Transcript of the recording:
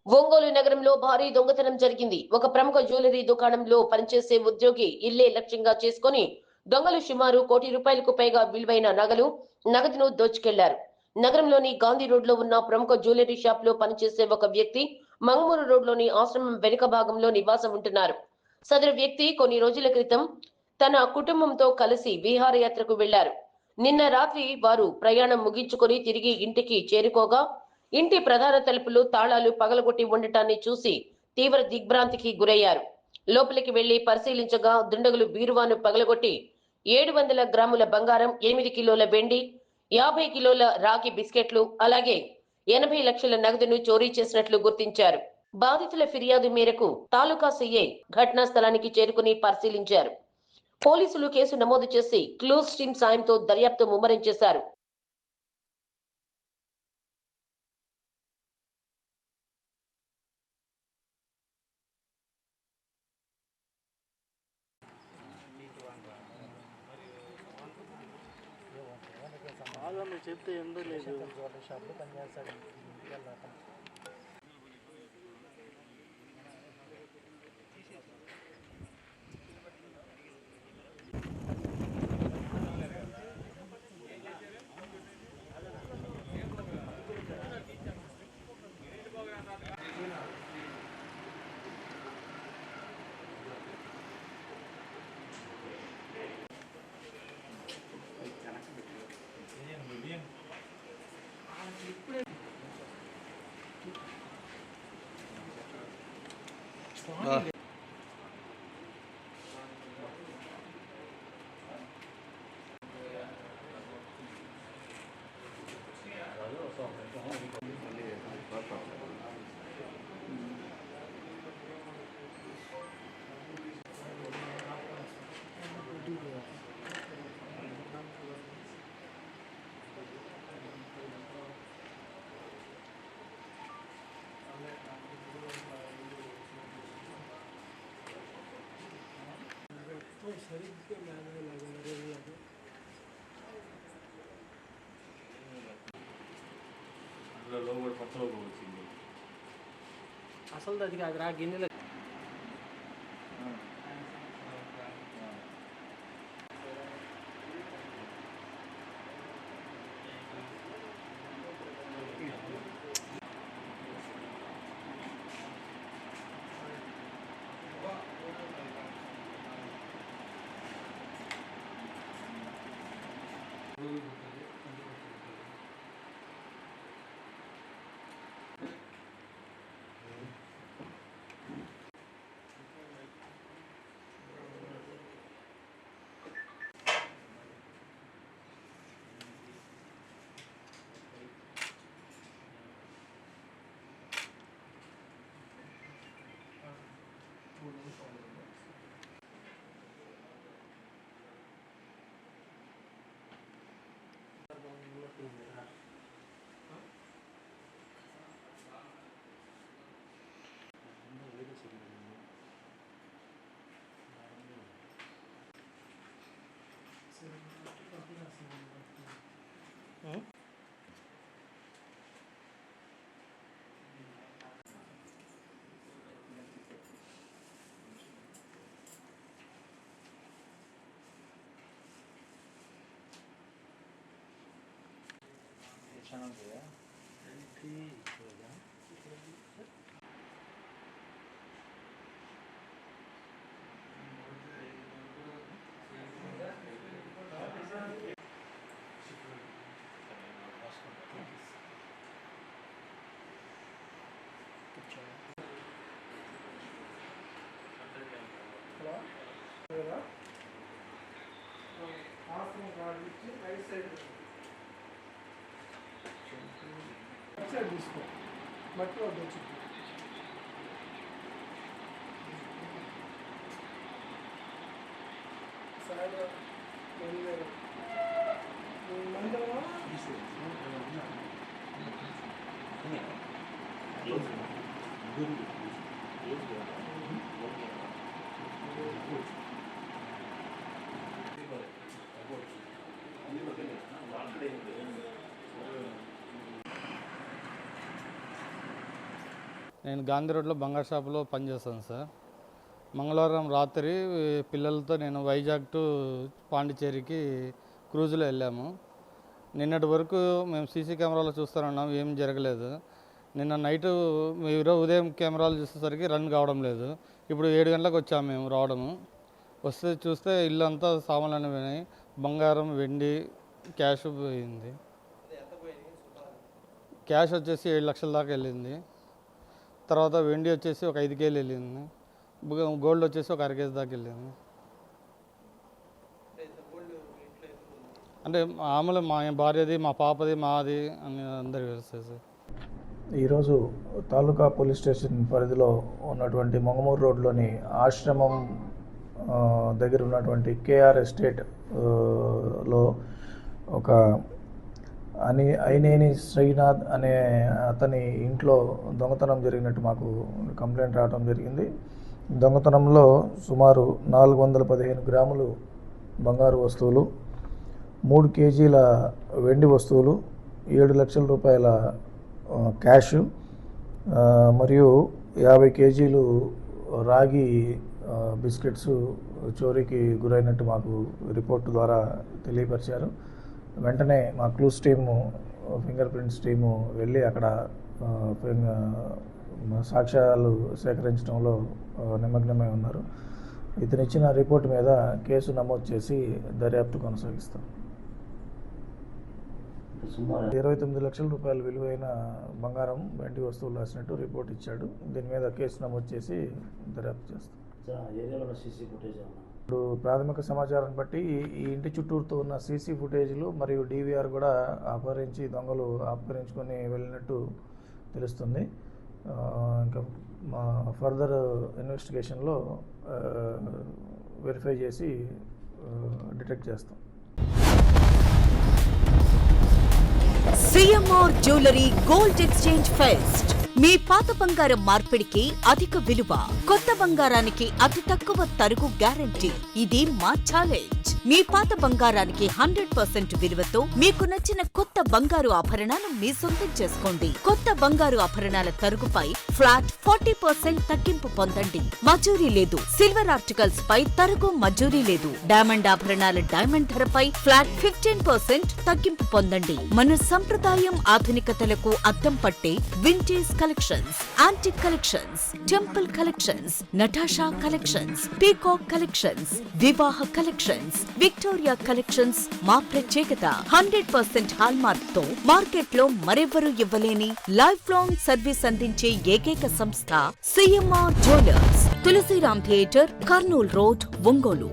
ఒంగోలు నగరంలో భారీ దొంగతనం జరిగింది. ఒక ప్రముఖ జ్యువెలరీ దుకాణంలో పనిచేసే ఉద్యోగి ఇల్లే లక్ష్యంగా చేసుకుని దొంగలు సుమారు ₹1,00,00,000కు పైగా విలువైన నగదును దోచుకెళ్లారు. నగరంలోని గాంధీ రోడ్లో ఉన్న ప్రముఖ జ్యువెలరీ షాప్ లో పనిచేసే ఒక వ్యక్తి మంగమూరు రోడ్లోని ఆశ్రమం వెనుక భాగంలో నివాసం ఉంటున్నారు. సదరు వ్యక్తి కొన్ని రోజుల క్రితం తన కుటుంబంతో కలిసి విహారయాత్రకు వెళ్లారు. నిన్న రాత్రి వారు ప్రయాణం ముగించుకొని తిరిగి ఇంటికి చేరుకోగా ఇంటి ప్రధాన తలుపులు తాళాలు పగలగొట్టి ఉండటాన్ని చూసి తీవ్ర దిగ్భ్రాంతికి గురయ్యారు. లోపలికి వెళ్లి పరిశీలించగా దుండగులు బీరువాను పగలగొట్టి 700 గ్రాముల బంగారం, 8 కిలోల వెండి, 50 కిలోల రాగి బిస్కెట్లు, అలాగే 80 లక్షల నగదును చోరీ చేసినట్లు గుర్తించారు. బాధితుల ఫిర్యాదు మేరకు తాలూకా సీఐ ఘటనా స్థలానికి చేరుకుని పరిశీలించారు. పోలీసులు కేసు నమోదు చేసి క్లూస్ టీం సాయంతో దర్యాప్తు ముమ్మరం చేశారు. చెప్తే ఎందు లేదు షాప్లో పనిచేస్తాడు. అసలు అది కాదు రా గిన్నెల తీసుకో మట్టి వద్దు సాయంత్రం మందమా నేను గాంధీ రోడ్లో బంగారు షాపులో పనిచేస్తాను సార్. మంగళవారం రాత్రి పిల్లలతో నేను వైజాగ్ టు పాండిచ్చేరికి క్రూజ్లో వెళ్ళాము. నిన్నటి వరకు మేము సీసీ కెమెరాలో చూస్తున్నాం, ఏం జరగలేదు. నిన్న నైట్ ఈరోజు ఉదయం కెమెరాలు చూసేసరికి రన్ కావడం లేదు. ఇప్పుడు 7 గంటలకు వచ్చాము మేము రావడము. వస్తే చూస్తే ఇల్లు అంతా సామాన్లు పోయినాయి. బంగారం, వెండి, క్యాష్ పోయింది. క్యాష్ వచ్చేసి 7 లక్షల దాకా వెళ్ళింది. తర్వాత వెండి వచ్చేసి ఒక 5 కేజీలు వెళ్ళింది. గోల్డ్ వచ్చేసి ఒక 1/2 కేజీ దాకా వెళ్ళింది. అంటే మామూలు మా భార్యది, మా పాపది, మాది అని అందరికి తెలుస్తుంది సార్. ఈరోజు తాలూకా పోలీస్ స్టేషన్ పరిధిలో ఉన్నటువంటి మొంగమూరు రోడ్లోని ఆశ్రమం దగ్గర ఉన్నటువంటి కేఆర్ ఎస్టేట్ లో ఒక అయినేని శ్రీనాథ్ అనే అతని ఇంట్లో దొంగతనం జరిగినట్టు మాకు కంప్లైంట్ రావడం జరిగింది. దొంగతనంలో సుమారు 415 గ్రాములు బంగారు వస్తువులు, 3 కేజీల వెండి వస్తువులు, 7 లక్షల రూపాయల క్యాష్ మరియు 50 కేజీలు రాగి బిస్కెట్స్ చోరీకి గురైనట్టు మాకు రిపోర్టు ద్వారా తెలియపరిచారు. వెంటనే మా clues team, finger prints team వెళ్ళి అక్కడ సాక్ష్యాలు సేకరించడంలో నిమగ్నమై ఉన్నారు. ఇతనిచ్చిన రిపోర్టు మీద కేసు నమోదు చేసి దర్యాప్తు కొనసాగిస్తాం. 29 లక్షల రూపాయల విలువైన బంగారం, వెండి వస్తువులు రాసినట్టు రిపోర్ట్ ఇచ్చాడు. దీని మీద కేసు నమోదు చేసి దర్యాప్తు చేస్తాం. ఇప్పుడు ప్రాథమిక సమాచారాన్ని బట్టి ఈ ఇంటి చుట్టూరుతో ఉన్న సీసీ ఫుటేజ్లు మరియు DVR కూడా దొంగలు అపహరించుకొని వెళ్ళినట్టు తెలుస్తుంది. ఇంకా మా ఫర్దర్ ఇన్వెస్టిగేషన్లో వెరిఫై చేసి డిటెక్ట్ చేస్తాం. CMR jewellery gold exchange fest. మీ పాత బంగారం మార్పిడికి అధిక విలువ, కొత్త బంగారానికి అతి తక్కువ తరుగు గ్యారంటీ. ఇది మా ఛాలెంజ్. మీ పాత బంగారానికి 100% విలువతో మీకు నచ్చిన కొత్త బంగారు ఆభరణాలు మీ సొంతం చేసుకోండి. కొత్త బంగారు ఆభరణాల తరుగుపై ఫ్లాట్ 40% తగ్గింపు పొందండి. మజూరీ లేదు. సిల్వర్ ఆర్టికల్స్ పై తరుగు మజూరీ లేదు. డైమండ్ ఆభరణాల డైమండ్ ధరపై ఫ్లాట్ 15% తగ్గింపు పొందండి. మన సంప్రదాయం ఆధునికతలకు అద్దం పట్టే vintage collections, antique collections, temple collections, Natasha collections, peacock collections, వివాహ కలెక్షన్స్, విక్టోరియా కలెక్షన్స్ మా ప్రత్యేకత. 100% హాల్మార్క్ తో మార్కెట్ లో మరెవరూ ఇవ్వలేని లైఫ్ లాంగ్ సర్వీస్ అందించే ఏకైక సంస్థ CMR jewellers. Tulsiram theatre, Kurnool road, Ongole.